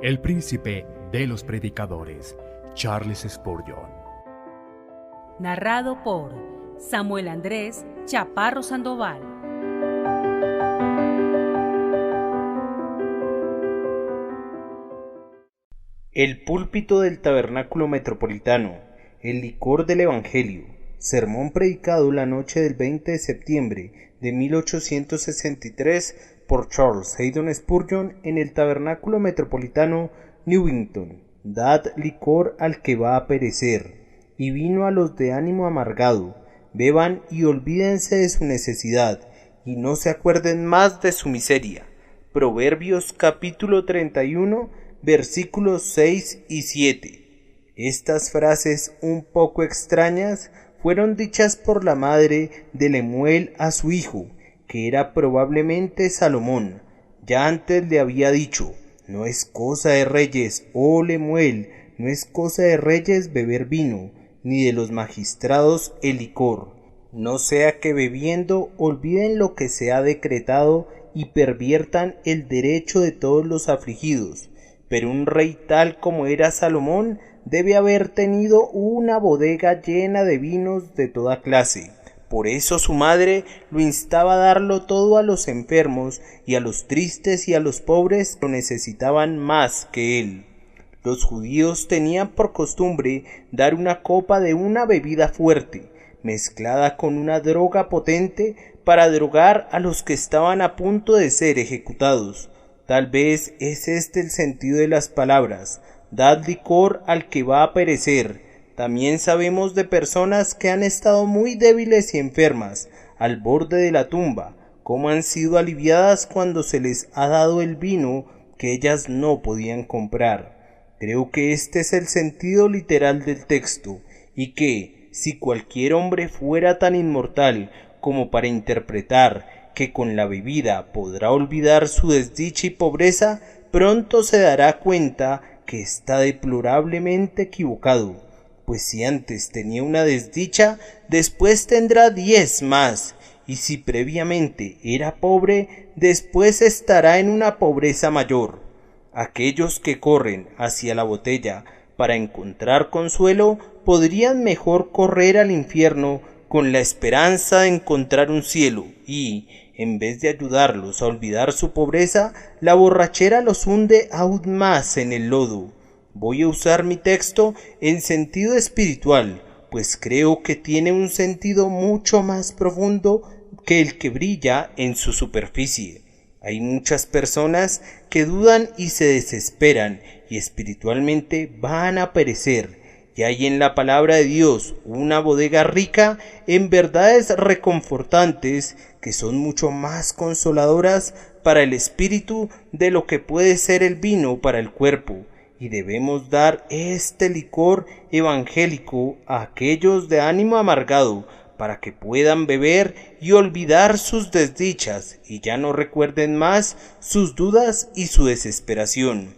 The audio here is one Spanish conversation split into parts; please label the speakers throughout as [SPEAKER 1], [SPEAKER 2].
[SPEAKER 1] el príncipe de los predicadores, Charles Spurgeon.
[SPEAKER 2] Narrado por Samuel Andrés Chaparro Sandoval.
[SPEAKER 3] El púlpito del Tabernáculo Metropolitano, el licor del Evangelio, sermón predicado la noche del 20 de septiembre de 1863 por Charles Haddon Spurgeon en el Tabernáculo Metropolitano, Newington. Dad licor al que va a perecer, y vino a los de ánimo amargado. Beban y olvídense de su necesidad, y no se acuerden más de su miseria. Proverbios capítulo 31, versículos 6 y 7. Estas frases un poco extrañas fueron dichas por la madre de Lemuel a su hijo, que era probablemente Salomón. Ya antes le había dicho: no es cosa de reyes, oh Lemuel, no es cosa de reyes beber vino, ni de los magistrados el licor, no sea que bebiendo olviden lo que se ha decretado y perviertan el derecho de todos los afligidos. Pero un rey tal como era Salomón debe haber tenido una bodega llena de vinos de toda clase. Por eso su madre lo instaba a darlo todo a los enfermos y a los tristes y a los pobres que lo necesitaban más que él. Los judíos tenían por costumbre dar una copa de una bebida fuerte, mezclada con una droga potente, para drogar a los que estaban a punto de ser ejecutados. Tal vez es este el sentido de las palabras: dad licor al que va a perecer. También sabemos de personas que han estado muy débiles y enfermas, al borde de la tumba, cómo han sido aliviadas cuando se les ha dado el vino que ellas no podían comprar. Creo que este es el sentido literal del texto, y que, si cualquier hombre fuera tan inmortal como para interpretar que con la bebida podrá olvidar su desdicha y pobreza, pronto se dará cuenta que está deplorablemente equivocado. Pues si antes tenía una desdicha, después tendrá 10 más, y si previamente era pobre, después estará en una pobreza mayor. Aquellos que corren hacia la botella para encontrar consuelo, podrían mejor correr al infierno con la esperanza de encontrar un cielo, y, en vez de ayudarlos a olvidar su pobreza, la borrachera los hunde aún más en el lodo. Voy a usar mi texto en sentido espiritual, pues creo que tiene un sentido mucho más profundo que el que brilla en su superficie. Hay muchas personas que dudan y se desesperan y espiritualmente van a perecer, y hay en la palabra de Dios una bodega rica en verdades reconfortantes que son mucho más consoladoras para el espíritu de lo que puede ser el vino para el cuerpo. Y debemos dar este licor evangélico a aquellos de ánimo amargado, para que puedan beber y olvidar sus desdichas, y ya no recuerden más sus dudas y su desesperación.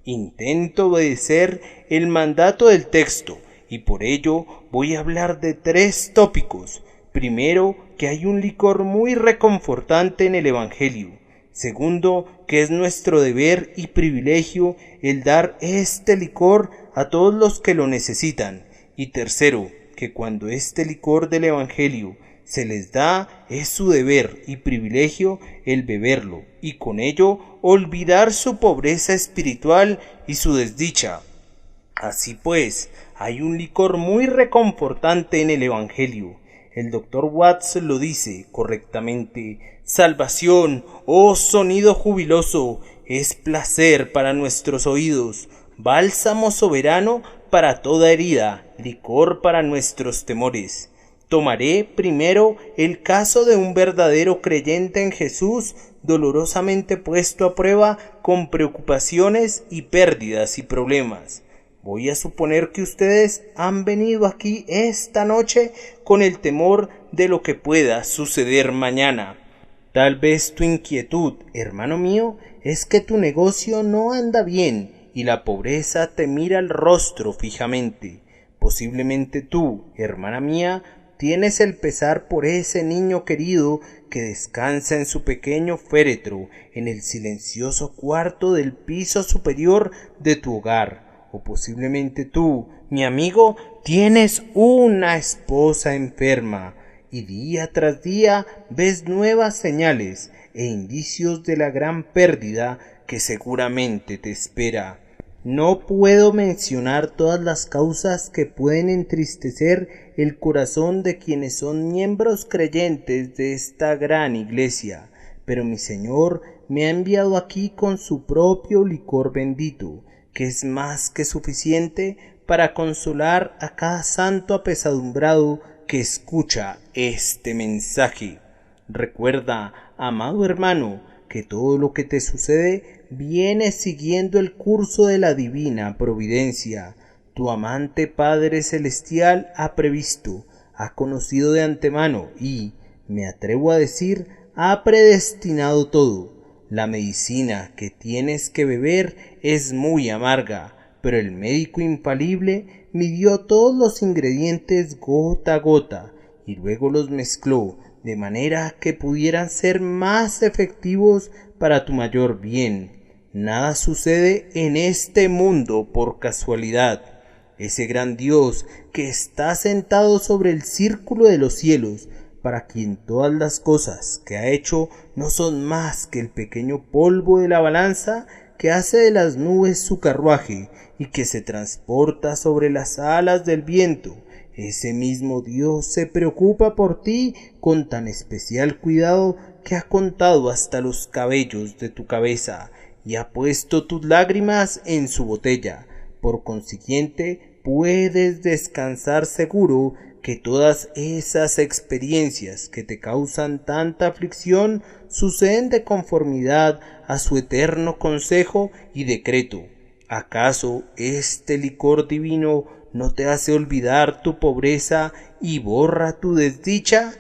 [SPEAKER 3] Intento obedecer el mandato del texto, y por ello voy a hablar de 3 tópicos. Primero, que hay un licor muy reconfortante en el Evangelio. Segundo, que es nuestro deber y privilegio el dar este licor a todos los que lo necesitan. Y tercero, que cuando este licor del Evangelio se les da, es su deber y privilegio el beberlo, y con ello olvidar su pobreza espiritual y su desdicha. Así pues, hay un licor muy reconfortante en el Evangelio. El Dr. Watts lo dice correctamente: salvación, oh sonido jubiloso, es placer para nuestros oídos, bálsamo soberano para toda herida, licor para nuestros temores. Tomaré primero el caso de un verdadero creyente en Jesús, dolorosamente puesto a prueba con preocupaciones y pérdidas y problemas. Voy a suponer que ustedes han venido aquí esta noche con el temor de lo que pueda suceder mañana. Tal vez tu inquietud, hermano mío, es que tu negocio no anda bien y la pobreza te mira al rostro fijamente. Posiblemente tú, hermana mía, tienes el pesar por ese niño querido que descansa en su pequeño féretro en el silencioso cuarto del piso superior de tu hogar. O posiblemente tú, mi amigo, tienes una esposa enferma y día tras día ves nuevas señales e indicios de la gran pérdida que seguramente te espera. No puedo mencionar todas las causas que pueden entristecer el corazón de quienes son miembros creyentes de esta gran iglesia, pero mi Señor me ha enviado aquí con su propio licor bendito, que es más que suficiente para consolar a cada santo apesadumbrado que escucha este mensaje. Recuerda, amado hermano, que todo lo que te sucede viene siguiendo el curso de la divina providencia. Tu amante Padre Celestial ha previsto, ha conocido de antemano y, me atrevo a decir, ha predestinado todo. La medicina que tienes que beber es muy amarga, pero el médico infalible midió todos los ingredientes gota a gota y luego los mezcló de manera que pudieran ser más efectivos para tu mayor bien. Nada sucede en este mundo por casualidad. Ese gran Dios que está sentado sobre el círculo de los cielos, para quien todas las cosas que ha hecho no son más que el pequeño polvo de la balanza que hace de las nubes su carruaje y que se transporta sobre las alas del viento. Ese mismo Dios se preocupa por ti con tan especial cuidado que ha contado hasta los cabellos de tu cabeza y ha puesto tus lágrimas en su botella. Por consiguiente, puedes descansar seguro que todas esas experiencias que te causan tanta aflicción suceden de conformidad a su eterno consejo y decreto. ¿Acaso este licor divino no te hace olvidar tu pobreza y borra tu desdicha?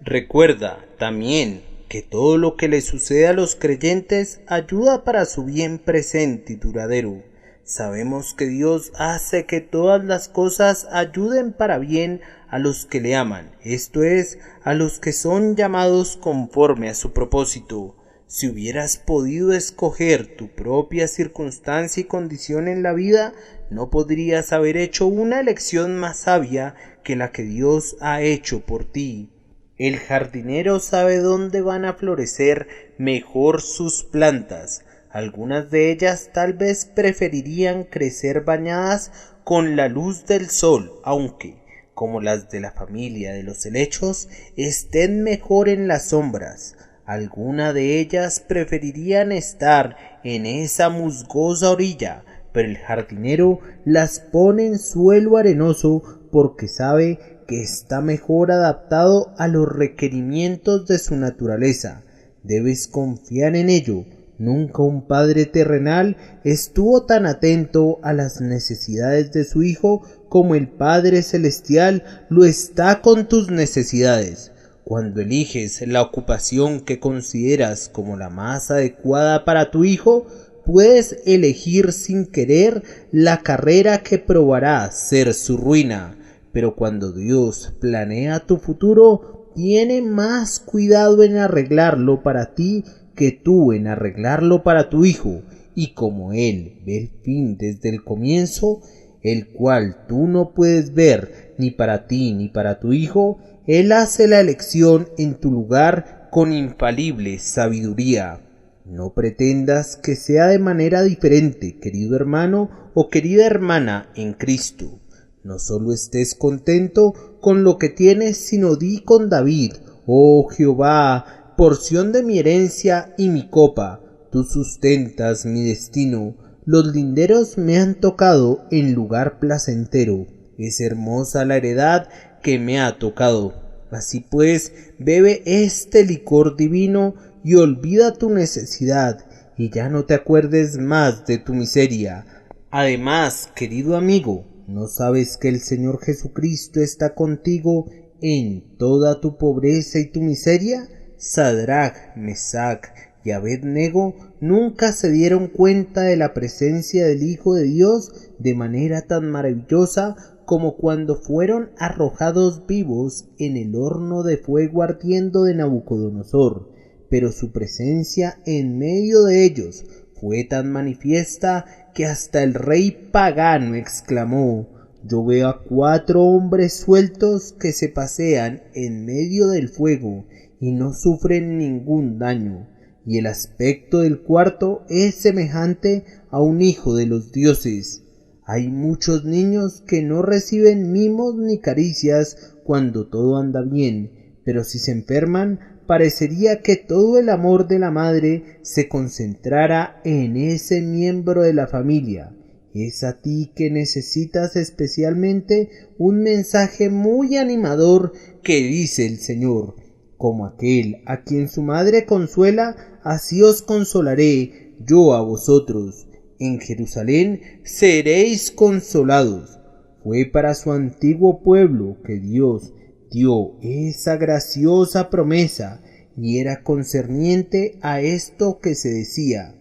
[SPEAKER 3] Recuerda también que todo lo que le sucede a los creyentes ayuda para su bien presente y duradero. Sabemos que Dios hace que todas las cosas ayuden para bien a los que le aman, esto es, a los que son llamados conforme a su propósito. Si hubieras podido escoger tu propia circunstancia y condición en la vida, no podrías haber hecho una elección más sabia que la que Dios ha hecho por ti. El jardinero sabe dónde van a florecer mejor sus plantas. Algunas de ellas tal vez preferirían crecer bañadas con la luz del sol, aunque, como las de la familia de los helechos, estén mejor en las sombras. Algunas de ellas preferirían estar en esa musgosa orilla, pero el jardinero las pone en suelo arenoso porque sabe que está mejor adaptado a los requerimientos de su naturaleza. Debes confiar en ello. Nunca un padre terrenal estuvo tan atento a las necesidades de su hijo como el Padre Celestial lo está con tus necesidades. Cuando eliges la ocupación que consideras como la más adecuada para tu hijo, puedes elegir sin querer la carrera que probará ser su ruina. Pero cuando Dios planea tu futuro, tiene más cuidado en arreglarlo para ti que tú en arreglarlo para tu hijo. Y como Él ve el fin desde el comienzo, el cual tú no puedes ver ni para ti ni para tu hijo, Él hace la elección en tu lugar con infalible sabiduría. No pretendas que sea de manera diferente, querido hermano o querida hermana en Cristo. No solo estés contento con lo que tienes, sino di con David: oh Jehová, porción de mi herencia y mi copa, tú sustentas mi destino. Los linderos me han tocado en lugar placentero. Es hermosa la heredad que me ha tocado. Así pues, bebe este licor divino y olvida tu necesidad, y ya no te acuerdes más de tu miseria. Además, querido amigo, ¿no sabes que el Señor Jesucristo está contigo en toda tu pobreza y tu miseria? Sadrach, Mesach y Abed-nego nunca se dieron cuenta de la presencia del Hijo de Dios de manera tan maravillosa como cuando fueron arrojados vivos en el horno de fuego ardiendo de Nabucodonosor, pero su presencia en medio de ellos fue tan manifiesta que hasta el rey pagano exclamó: «Yo veo a 4 hombres sueltos que se pasean en medio del fuego y no sufren ningún daño, y el aspecto del cuarto es semejante a un hijo de los dioses». Hay muchos niños que no reciben mimos ni caricias cuando todo anda bien, pero si se enferman, parecería que todo el amor de la madre se concentrara en ese miembro de la familia. Es a ti que necesitas especialmente un mensaje muy animador que dice el Señor: como aquel a quien su madre consuela, así os consolaré yo a vosotros. En Jerusalén seréis consolados. Fue para su antiguo pueblo que Dios dio esa graciosa promesa, y era concerniente a esto que se decía: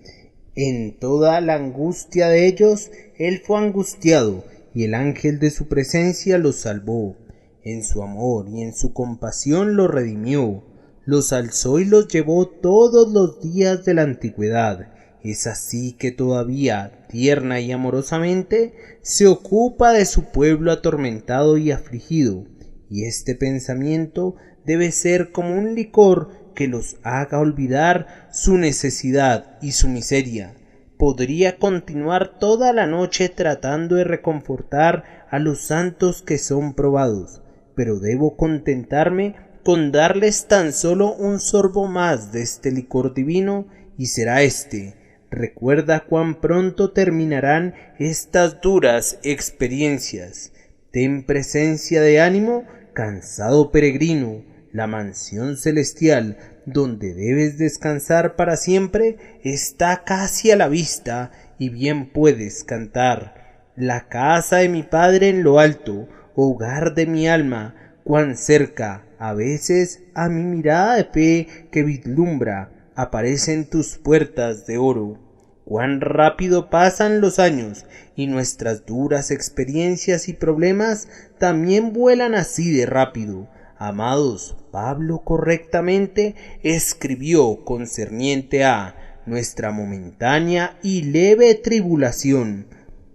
[SPEAKER 3] en toda la angustia de ellos, él fue angustiado, y el ángel de su presencia los salvó. En su amor y en su compasión los redimió, los alzó y los llevó todos los días de la antigüedad. Es así que todavía, tierna y amorosamente, se ocupa de su pueblo atormentado y afligido, y este pensamiento debe ser como un licor que los haga olvidar su necesidad y su miseria. Podría continuar toda la noche tratando de reconfortar a los santos que son probados, pero debo contentarme con darles tan solo un sorbo más de este licor divino, y será este: recuerda cuán pronto terminarán estas duras experiencias. Ten presencia de ánimo, cansado peregrino. La mansión celestial, donde debes descansar para siempre, está casi a la vista, y bien puedes cantar: la casa de mi Padre en lo alto, hogar de mi alma, cuán cerca, a veces, a mi mirada de fe que vislumbra, aparecen tus puertas de oro. Cuán rápido pasan los años, y nuestras duras experiencias y problemas también vuelan así de rápido. Amados, Pablo correctamente escribió concerniente a nuestra momentánea y leve tribulación,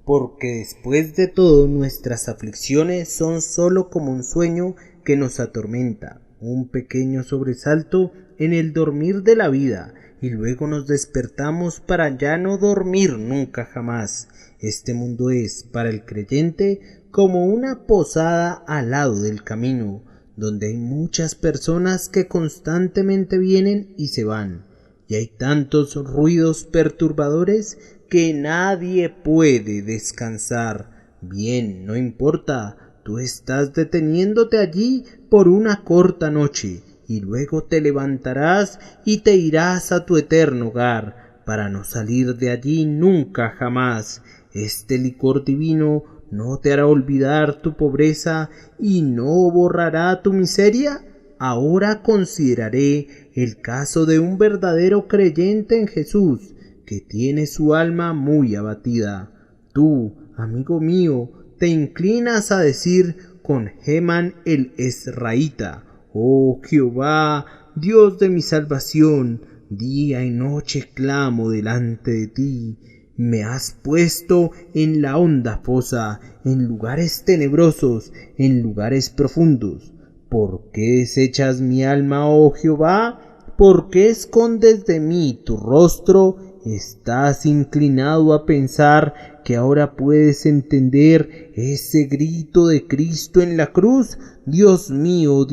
[SPEAKER 3] porque después de todo nuestras aflicciones son sólo como un sueño que nos atormenta, un pequeño sobresalto en el dormir de la vida, y luego nos despertamos para ya no dormir nunca jamás. Este mundo es para el creyente como una posada al lado del camino, donde hay muchas personas que constantemente vienen y se van, y hay tantos ruidos perturbadores que nadie puede descansar. Bien, no importa, tú estás deteniéndote allí por una corta noche, y luego te levantarás y te irás a tu eterno hogar, para no salir de allí nunca jamás. Este licor divino no te hará olvidar tu pobreza y no borrará tu miseria. Ahora consideraré el caso de un verdadero creyente en Jesús, que tiene su alma muy abatida. Tú, amigo mío, te inclinas a decir con Heman el Ezraíta: «Oh Jehová, Dios de mi salvación, día y noche clamo delante de ti. Me has puesto en la honda fosa, en lugares tenebrosos, en lugares profundos. ¿Por qué desechas mi alma, oh Jehová? ¿Por qué escondes de mí tu rostro? ¿Estás inclinado a pensar que ahora puedes entender ese grito de Cristo en la cruz? Dios mío,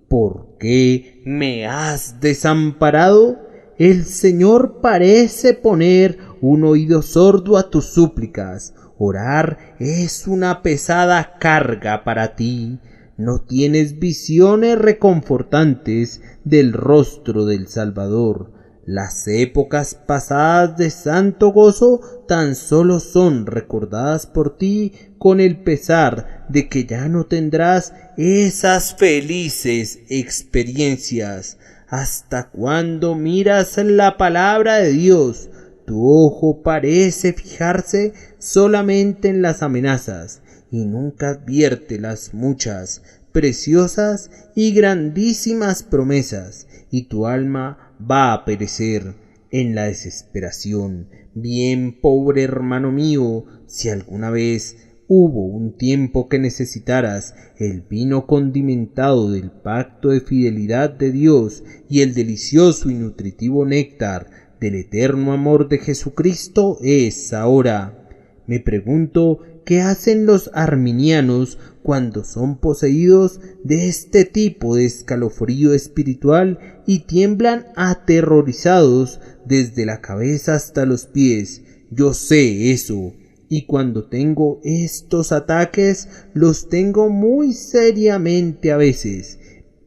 [SPEAKER 3] ¿por qué me has desamparado? El Señor parece poner un oído sordo a tus súplicas. Orar es una pesada carga para ti. No tienes visiones reconfortantes del rostro del Salvador. Las épocas pasadas de santo gozo tan solo son recordadas por ti con el pesar de que ya no tendrás esas felices experiencias. ¿Hasta cuándo miras la palabra de Dios? Tu ojo parece fijarse solamente en las amenazas, y nunca advierte las muchas, preciosas y grandísimas promesas, y tu alma va a perecer en la desesperación. Bien, pobre hermano mío, si alguna vez hubo un tiempo que necesitaras el vino condimentado del pacto de fidelidad de Dios y el delicioso y nutritivo néctar del eterno amor de Jesucristo, es ahora. Me pregunto qué hacen los arminianos cuando son poseídos de este tipo de escalofrío espiritual y tiemblan aterrorizados desde la cabeza hasta los pies. Yo sé eso. Y cuando tengo estos ataques, los tengo muy seriamente a veces.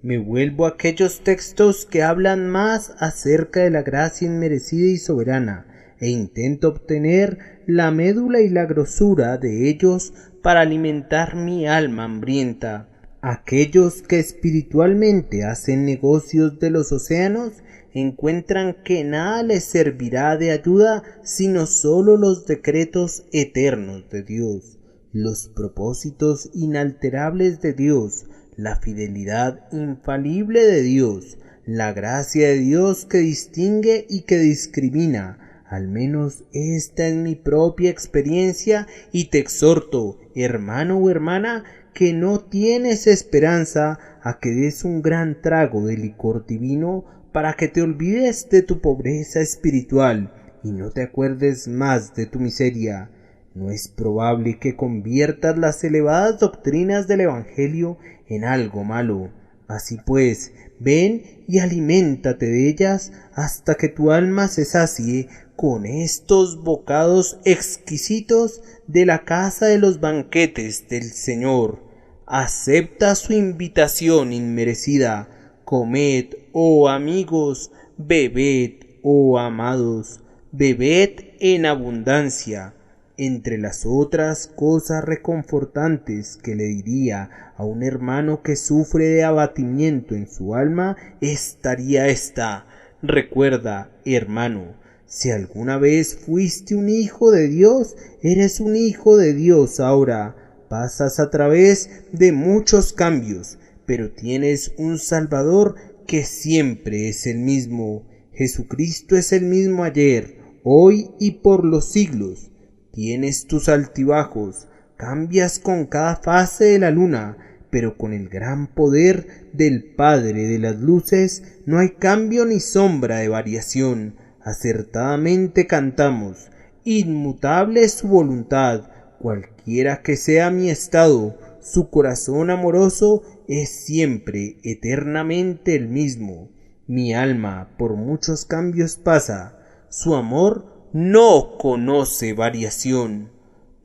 [SPEAKER 3] Me vuelvo a aquellos textos que hablan más acerca de la gracia inmerecida y soberana, e intento obtener la médula y la grosura de ellos para alimentar mi alma hambrienta. Aquellos que espiritualmente hacen negocios de los océanos encuentran que nada les servirá de ayuda sino sólo los decretos eternos de Dios, los propósitos inalterables de Dios, la fidelidad infalible de Dios, la gracia de Dios que distingue y que discrimina. Al menos esta es mi propia experiencia y te exhorto, hermano o hermana, que no tienes esperanza, a que des un gran trago de licor divino para que te olvides de tu pobreza espiritual y no te acuerdes más de tu miseria. No es probable que conviertas las elevadas doctrinas del Evangelio en algo malo. Así pues, ven y aliméntate de ellas hasta que tu alma se sacie con estos bocados exquisitos de la casa de los banquetes del Señor. Acepta su invitación inmerecida. Comed, oh amigos, bebed, oh amados, bebed en abundancia. Entre las otras cosas reconfortantes que le diría a un hermano que sufre de abatimiento en su alma, estaría esta: recuerda, hermano, si alguna vez fuiste un hijo de Dios, eres un hijo de Dios ahora. Pasas a través de muchos cambios, pero tienes un Salvador que siempre es el mismo. Jesucristo es el mismo ayer, hoy y por los siglos. Tienes tus altibajos, cambias con cada fase de la luna, pero con el gran poder del Padre de las luces no hay cambio ni sombra de variación. Acertadamente cantamos: inmutable es su voluntad, cualquiera que sea mi estado, su corazón amoroso es siempre eternamente el mismo. Mi alma por muchos cambios pasa, su amor no conoce variación.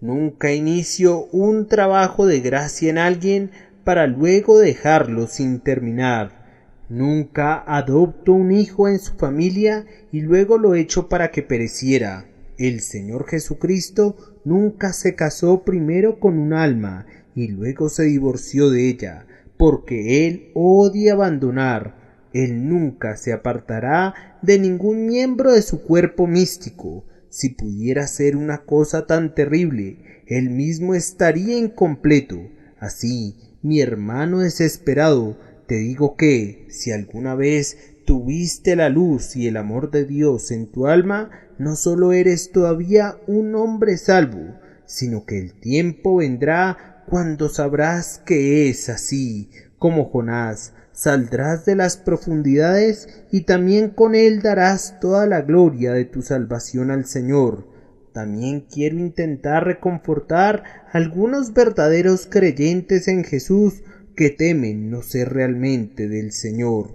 [SPEAKER 3] Nunca inicio un trabajo de gracia en alguien para luego dejarlo sin terminar. Nunca adopto un hijo en su familia y luego lo echo para que pereciera. El Señor Jesucristo nunca se casó primero con un alma y luego se divorció de ella, porque Él odia abandonar. Él nunca se apartará de ningún miembro de su cuerpo místico. Si pudiera ser una cosa tan terrible, Él mismo estaría incompleto. Así, mi hermano desesperado, te digo que, si alguna vez tuviste la luz y el amor de Dios en tu alma, no solo eres todavía un hombre salvo, sino que el tiempo vendrá cuando sabrás que es así. Como Jonás, saldrás de las profundidades y también con él darás toda la gloria de tu salvación al Señor. También quiero intentar reconfortar a algunos verdaderos creyentes en Jesús que temen no ser realmente del Señor.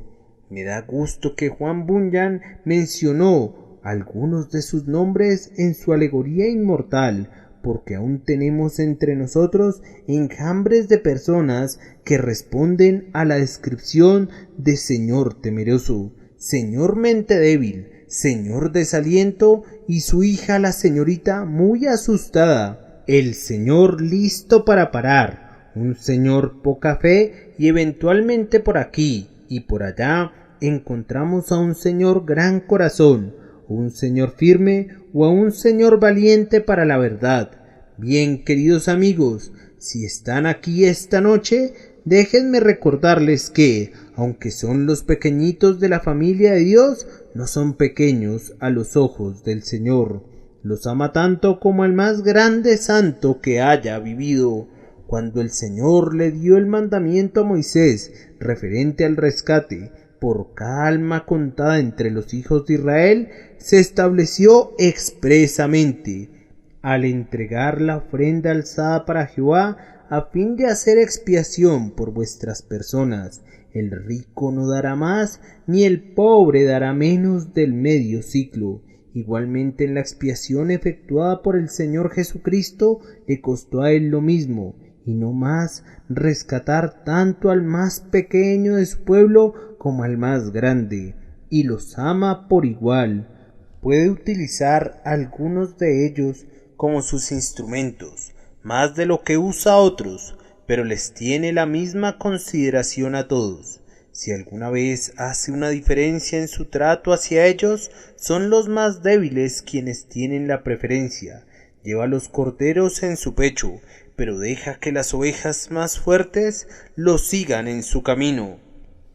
[SPEAKER 3] Me da gusto que Juan Bunyan mencionó algunos de sus nombres en su alegoría inmortal, porque aún tenemos entre nosotros enjambres de personas que responden a la descripción de Señor temeroso, Señor mente débil, Señor desaliento y su hija la señorita muy asustada, el Señor listo para parar, un Señor poca fe y eventualmente por aquí y por allá encontramos a un Señor gran corazón, un Señor firme o a un Señor valiente para la verdad. Bien, queridos amigos, si están aquí esta noche, déjenme recordarles que, aunque son los pequeñitos de la familia de Dios, no son pequeños a los ojos del Señor. Los ama tanto como el más grande santo que haya vivido. Cuando el Señor le dio el mandamiento a Moisés referente al rescate por cada alma contada entre los hijos de Israel, se estableció expresamente: al entregar la ofrenda alzada para Jehová, a fin de hacer expiación por vuestras personas, el rico no dará más, ni el pobre dará menos del medio siclo. Igualmente en la expiación efectuada por el Señor Jesucristo, le costó a él lo mismo, y no más, rescatar tanto al más pequeño de su pueblo como al más grande, y los ama por igual. Puede utilizar algunos de ellos como sus instrumentos, más de lo que usa a otros, pero les tiene la misma consideración a todos. Si alguna vez hace una diferencia en su trato hacia ellos, son los más débiles quienes tienen la preferencia. Lleva los corderos en su pecho, pero deja que las ovejas más fuertes los sigan en su camino.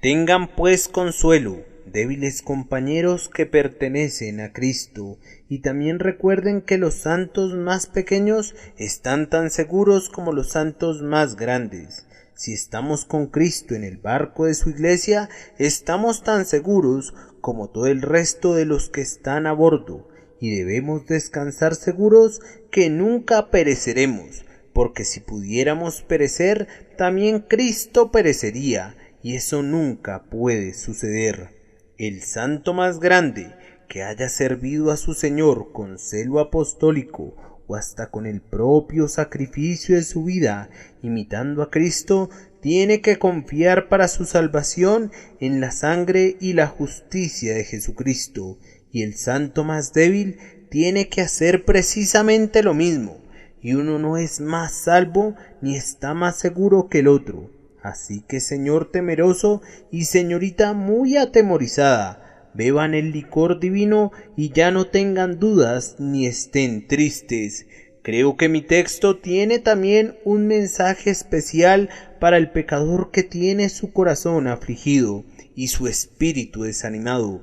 [SPEAKER 3] Tengan pues consuelo, débiles compañeros que pertenecen a Cristo, y también recuerden que los santos más pequeños están tan seguros como los santos más grandes. Si estamos con Cristo en el barco de su iglesia, estamos tan seguros como todo el resto de los que están a bordo, y debemos descansar seguros que nunca pereceremos, porque si pudiéramos perecer, también Cristo perecería, y eso nunca puede suceder. El santo más grande que haya servido a su Señor con celo apostólico o hasta con el propio sacrificio de su vida, imitando a Cristo, tiene que confiar para su salvación en la sangre y la justicia de Jesucristo, y el santo más débil tiene que hacer precisamente lo mismo, y uno no es más salvo ni está más seguro que el otro. Así que, señor temeroso y señorita muy atemorizada, beban el licor divino y ya no tengan dudas ni estén tristes. Creo que mi texto tiene también un mensaje especial para el pecador que tiene su corazón afligido y su espíritu desanimado.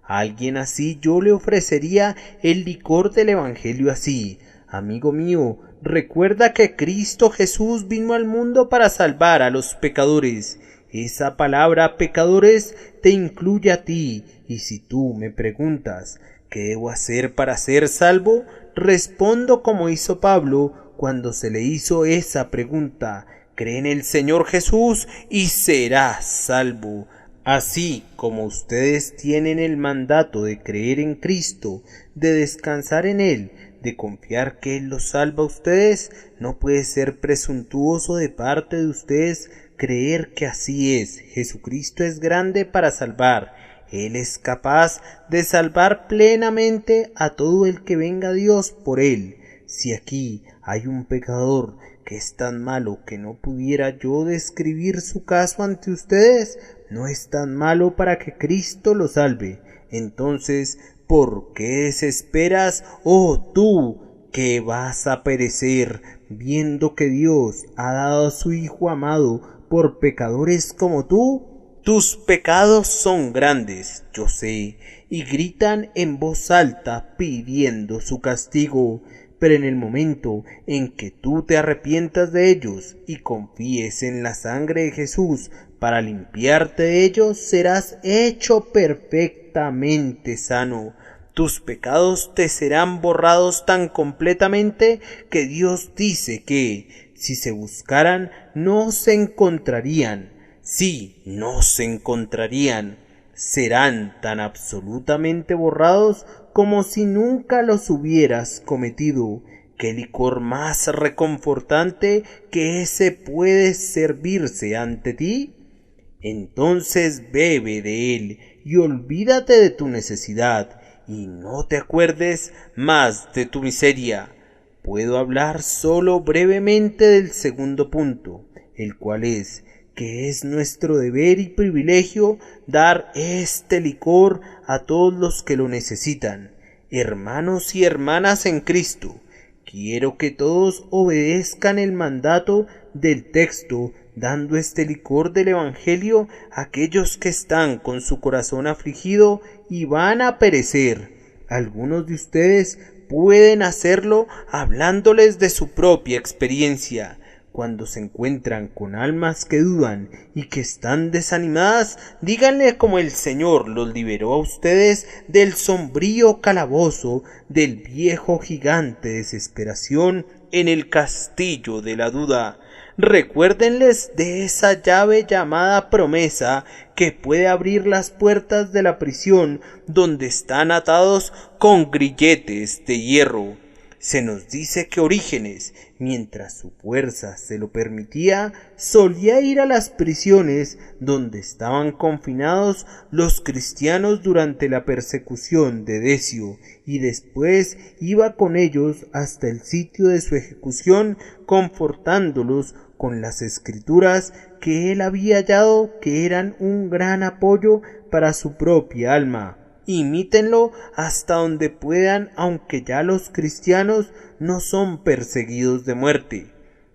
[SPEAKER 3] A alguien así yo le ofrecería el licor del Evangelio así: amigo mío, recuerda que Cristo Jesús vino al mundo para salvar a los pecadores. Esa palabra pecadores te incluye a ti, y si tú me preguntas ¿qué debo hacer para ser salvo?, respondo como hizo Pablo cuando se le hizo esa pregunta: cree en el Señor Jesús y serás salvo. Así como ustedes tienen el mandato de creer en Cristo, de descansar en Él, de confiar que Él los salva a ustedes, no puede ser presuntuoso de parte de ustedes creer que así es. Jesucristo es grande para salvar. Él es capaz de salvar plenamente a todo el que venga a Dios por Él. Si aquí hay un pecador que es tan malo que no pudiera yo describir su caso ante ustedes, no es tan malo para que Cristo lo salve. Entonces, ¿por qué desesperas, oh tú, que vas a perecer, viendo que Dios ha dado a su Hijo amado por pecadores como tú? Tus pecados son grandes, yo sé, y gritan en voz alta pidiendo su castigo, pero en el momento en que tú te arrepientas de ellos y confíes en la sangre de Jesús para limpiarte de ellos, serás hecho perfectamente sano. Tus pecados te serán borrados tan completamente que Dios dice que, si se buscaran, no se encontrarían. Sí, no se encontrarían. Serán tan absolutamente borrados como si nunca los hubieras cometido. ¿Qué licor más reconfortante que ese puede servirse ante ti? Entonces bebe de él y olvídate de tu necesidad, y no te acuerdes más de tu miseria. Puedo hablar solo brevemente del segundo punto, el cual es que es nuestro deber y privilegio dar este licor a todos los que lo necesitan. Hermanos y hermanas en Cristo, Quiero que todos obedezcan el mandato del texto, dando este licor del Evangelio a aquellos que están con su corazón afligido y van a perecer. Algunos de ustedes pueden hacerlo hablándoles de su propia experiencia. Cuando se encuentran con almas que dudan y que están desanimadas, díganle cómo el Señor los liberó a ustedes del sombrío calabozo del viejo gigante desesperación en el castillo de la duda. Recuérdenles de esa llave llamada promesa que puede abrir las puertas de la prisión donde están atados con grilletes de hierro. Se nos dice que Orígenes, mientras su fuerza se lo permitía, solía ir a las prisiones donde estaban confinados los cristianos durante la persecución de Decio, y después iba con ellos hasta el sitio de su ejecución, confortándolos con las escrituras que él había hallado que eran un gran apoyo para su propia alma. Imítenlo hasta donde puedan, aunque ya los cristianos no son perseguidos de muerte.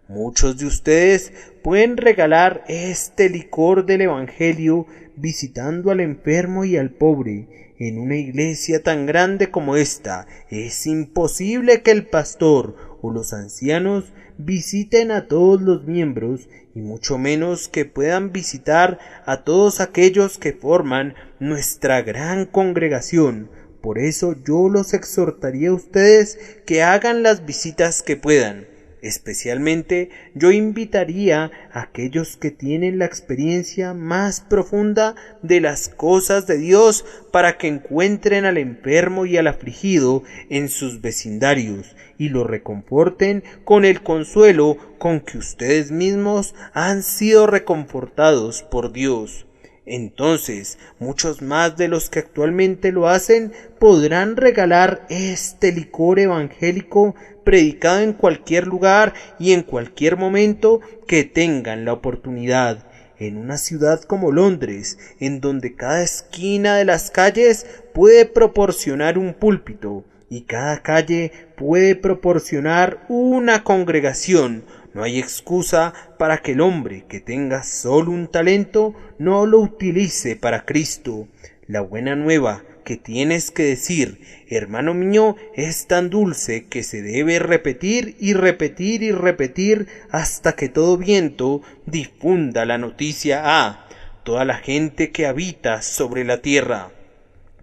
[SPEAKER 3] Muchos de ustedes pueden regalar este licor del Evangelio visitando al enfermo y al pobre. En una iglesia tan grande como esta, es imposible que el pastor o los ancianos visiten a todos los miembros, y mucho menos que puedan visitar a todos aquellos que forman nuestra gran congregación. Por eso yo los exhortaría a ustedes que hagan las visitas que puedan. Especialmente yo invitaría a aquellos que tienen la experiencia más profunda de las cosas de Dios para que encuentren al enfermo y al afligido en sus vecindarios y lo reconforten con el consuelo con que ustedes mismos han sido reconfortados por Dios. Entonces, muchos más de los que actualmente lo hacen podrán regalar este licor evangélico predicado en cualquier lugar y en cualquier momento que tengan la oportunidad. En una ciudad como Londres, en donde cada esquina de las calles puede proporcionar un púlpito y cada calle puede proporcionar una congregación, no hay excusa para que el hombre que tenga solo un talento no lo utilice para Cristo. La buena nueva que tienes que decir, hermano mío, es tan dulce que se debe repetir y repetir y repetir hasta que todo viento difunda la noticia a toda la gente que habita sobre la tierra.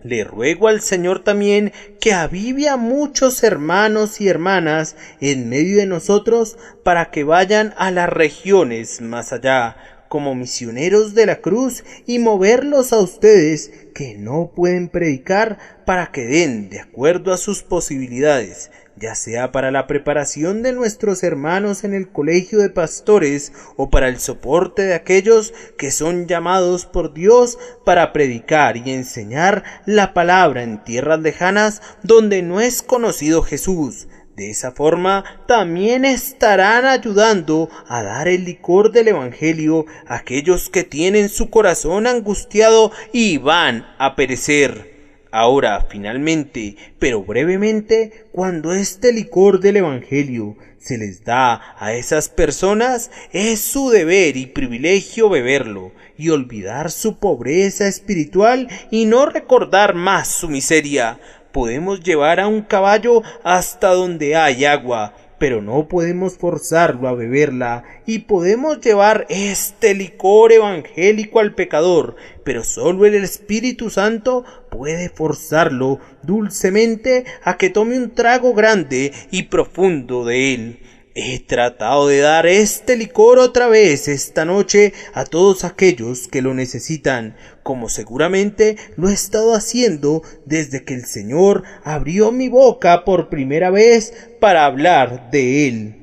[SPEAKER 3] Le ruego al Señor también que avive a muchos hermanos y hermanas en medio de nosotros para que vayan a las regiones más allá, como misioneros de la cruz, y moverlos a ustedes que no pueden predicar para que den de acuerdo a sus posibilidades, ya sea para la preparación de nuestros hermanos en el colegio de pastores o para el soporte de aquellos que son llamados por Dios para predicar y enseñar la palabra en tierras lejanas donde no es conocido Jesús. De esa forma también estarán ayudando a dar el licor del Evangelio a aquellos que tienen su corazón angustiado y van a perecer. Ahora, finalmente, pero brevemente, cuando este licor del Evangelio se les da a esas personas, es su deber y privilegio beberlo y olvidar su pobreza espiritual y no recordar más su miseria. Podemos llevar a un caballo hasta donde hay agua, pero no podemos forzarlo a beberla, y podemos llevar este licor evangélico al pecador, pero solo el Espíritu Santo puede forzarlo dulcemente a que tome un trago grande y profundo de él. He tratado de dar este licor otra vez esta noche a todos aquellos que lo necesitan, como seguramente lo he estado haciendo desde que el Señor abrió mi boca por primera vez para hablar de Él.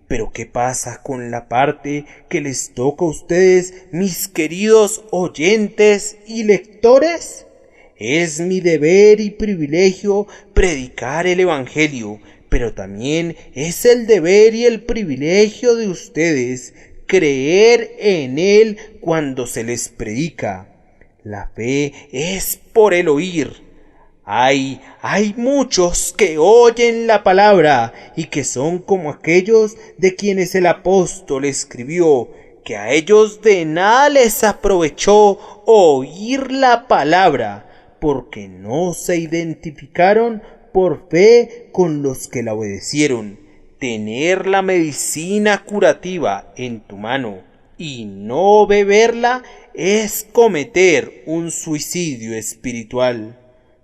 [SPEAKER 3] Pero ¿qué pasa con la parte que les toca a ustedes, mis queridos oyentes y lectores? Es mi deber y privilegio predicar el Evangelio, pero también es el deber y el privilegio de ustedes creer en él cuando se les predica. La fe es por el oír. Hay muchos que oyen la palabra y que son como aquellos de quienes el apóstol escribió, que a ellos de nada les aprovechó oír la palabra, porque no se identificaron por fe con los que la obedecieron. Tener la medicina curativa en tu mano y no beberla es cometer un suicidio espiritual.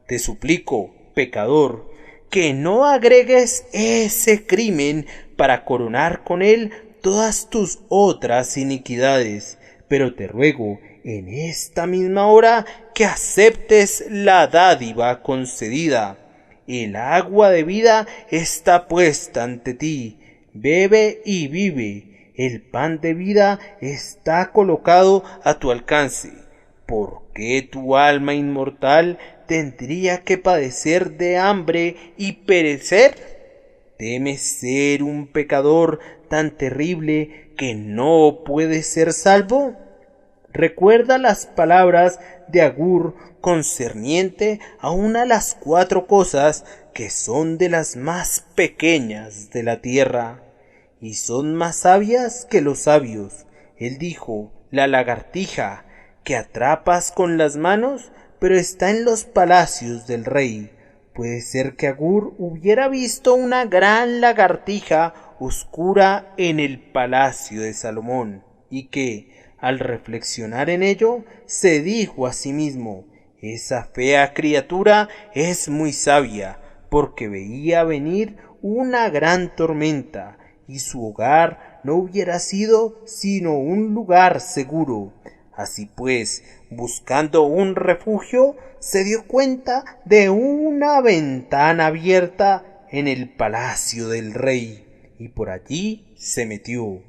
[SPEAKER 3] Te suplico, pecador, que no agregues ese crimen para coronar con él todas tus otras iniquidades, pero te ruego en esta misma hora que aceptes la dádiva concedida. El agua de vida está puesta ante ti, bebe y vive. El pan de vida está colocado a tu alcance. ¿Por qué tu alma inmortal tendría que padecer de hambre y perecer? ¿Temes ser un pecador tan terrible que no puede ser salvo? Recuerda las palabras de Agur concerniente a una de las 4 cosas que son de las más pequeñas de la tierra, y son más sabias que los sabios. Él dijo, la lagartija, que atrapas con las manos, pero está en los palacios del rey. Puede ser que Agur hubiera visto una gran lagartija oscura en el palacio de Salomón, y que, al reflexionar en ello, se dijo a sí mismo, esa fea criatura es muy sabia, porque veía venir una gran tormenta, y su hogar no hubiera sido sino un lugar seguro. Así pues, buscando un refugio, se dio cuenta de una ventana abierta en el palacio del rey, y por allí se metió.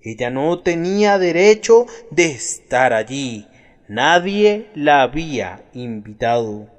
[SPEAKER 3] Ella no tenía derecho de estar allí, nadie la había invitado,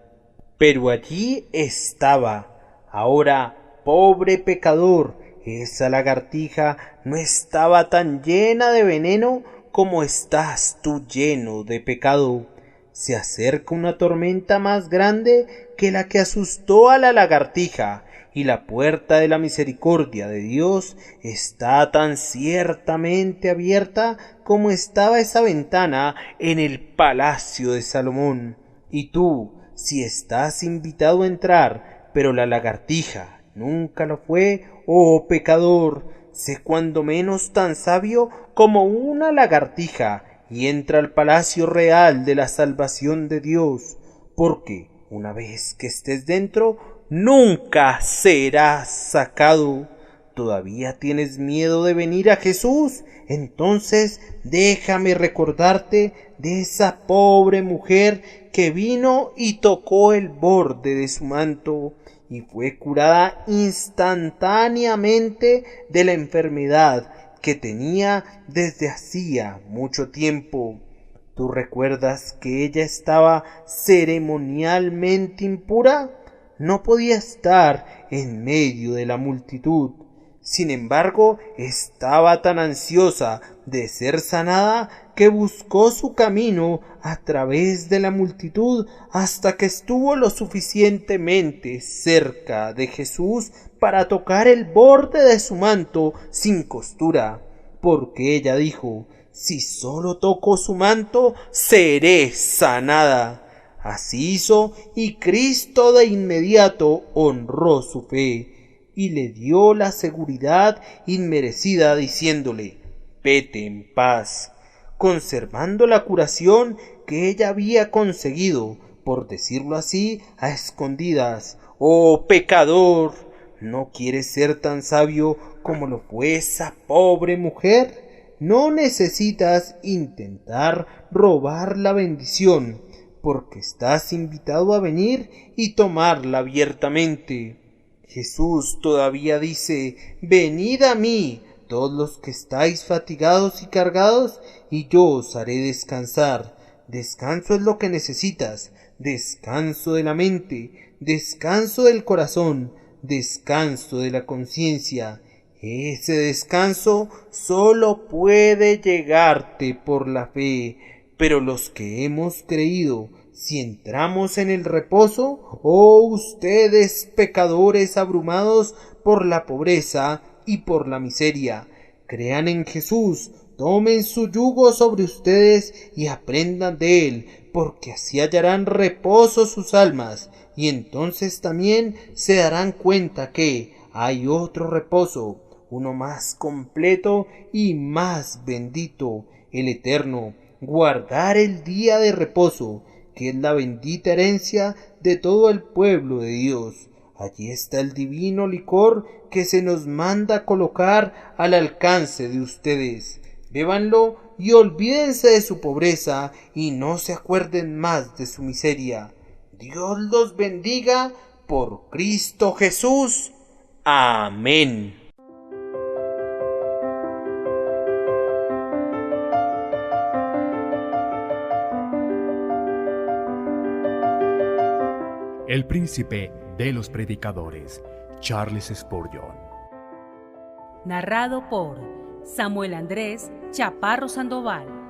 [SPEAKER 3] pero allí estaba. Ahora, pobre pecador, esa lagartija no estaba tan llena de veneno como estás tú lleno de pecado. Se acerca una tormenta más grande que la que asustó a la lagartija, y la puerta de la misericordia de Dios está tan ciertamente abierta como estaba esa ventana en el palacio de Salomón. Y tú, si estás invitado a entrar, pero la lagartija nunca lo fue, oh pecador, sé cuando menos tan sabio como una lagartija, y entra al palacio real de la salvación de Dios, porque una vez que estés dentro, nunca serás sacado. ¿Todavía tienes miedo de venir a Jesús? Entonces déjame recordarte de esa pobre mujer que vino y tocó el borde de su manto y fue curada instantáneamente de la enfermedad que tenía desde hacía mucho tiempo. ¿Tú recuerdas que ella estaba ceremonialmente impura? No podía estar en medio de la multitud. Sin embargo, estaba tan ansiosa de ser sanada que buscó su camino a través de la multitud hasta que estuvo lo suficientemente cerca de Jesús para tocar el borde de su manto sin costura, porque ella dijo, si solo toco su manto, seré sanada. Así hizo, y Cristo de inmediato honró su fe, y le dio la seguridad inmerecida, diciéndole, vete en paz, conservando la curación que ella había conseguido, por decirlo así, a escondidas. ¡Oh pecador! ¿No quieres ser tan sabio como lo fue esa pobre mujer? No necesitas intentar robar la bendición, porque estás invitado a venir y tomarla abiertamente. Jesús todavía dice, venid a mí, todos los que estáis fatigados y cargados, y yo os haré descansar. Descanso es lo que necesitas, descanso de la mente, descanso del corazón, descanso de la conciencia. Ese descanso solo puede llegarte por la fe, pero los que hemos creído si entramos en el reposo, oh ustedes pecadores abrumados por la pobreza y por la miseria, crean en Jesús, tomen su yugo sobre ustedes y aprendan de él, porque así hallarán reposo sus almas, y entonces también se darán cuenta que hay otro reposo, uno más completo y más bendito, el eterno, guardar el día de reposo, que es la bendita herencia de todo el pueblo de Dios. Allí está el divino licor que se nos manda colocar al alcance de ustedes. Bébanlo y olvídense de su pobreza y no se acuerden más de su miseria. Dios los bendiga por Cristo Jesús. Amén.
[SPEAKER 1] El príncipe de los predicadores, Charles Spurgeon.
[SPEAKER 2] Narrado por Samuel Andrés Chaparro Sandoval.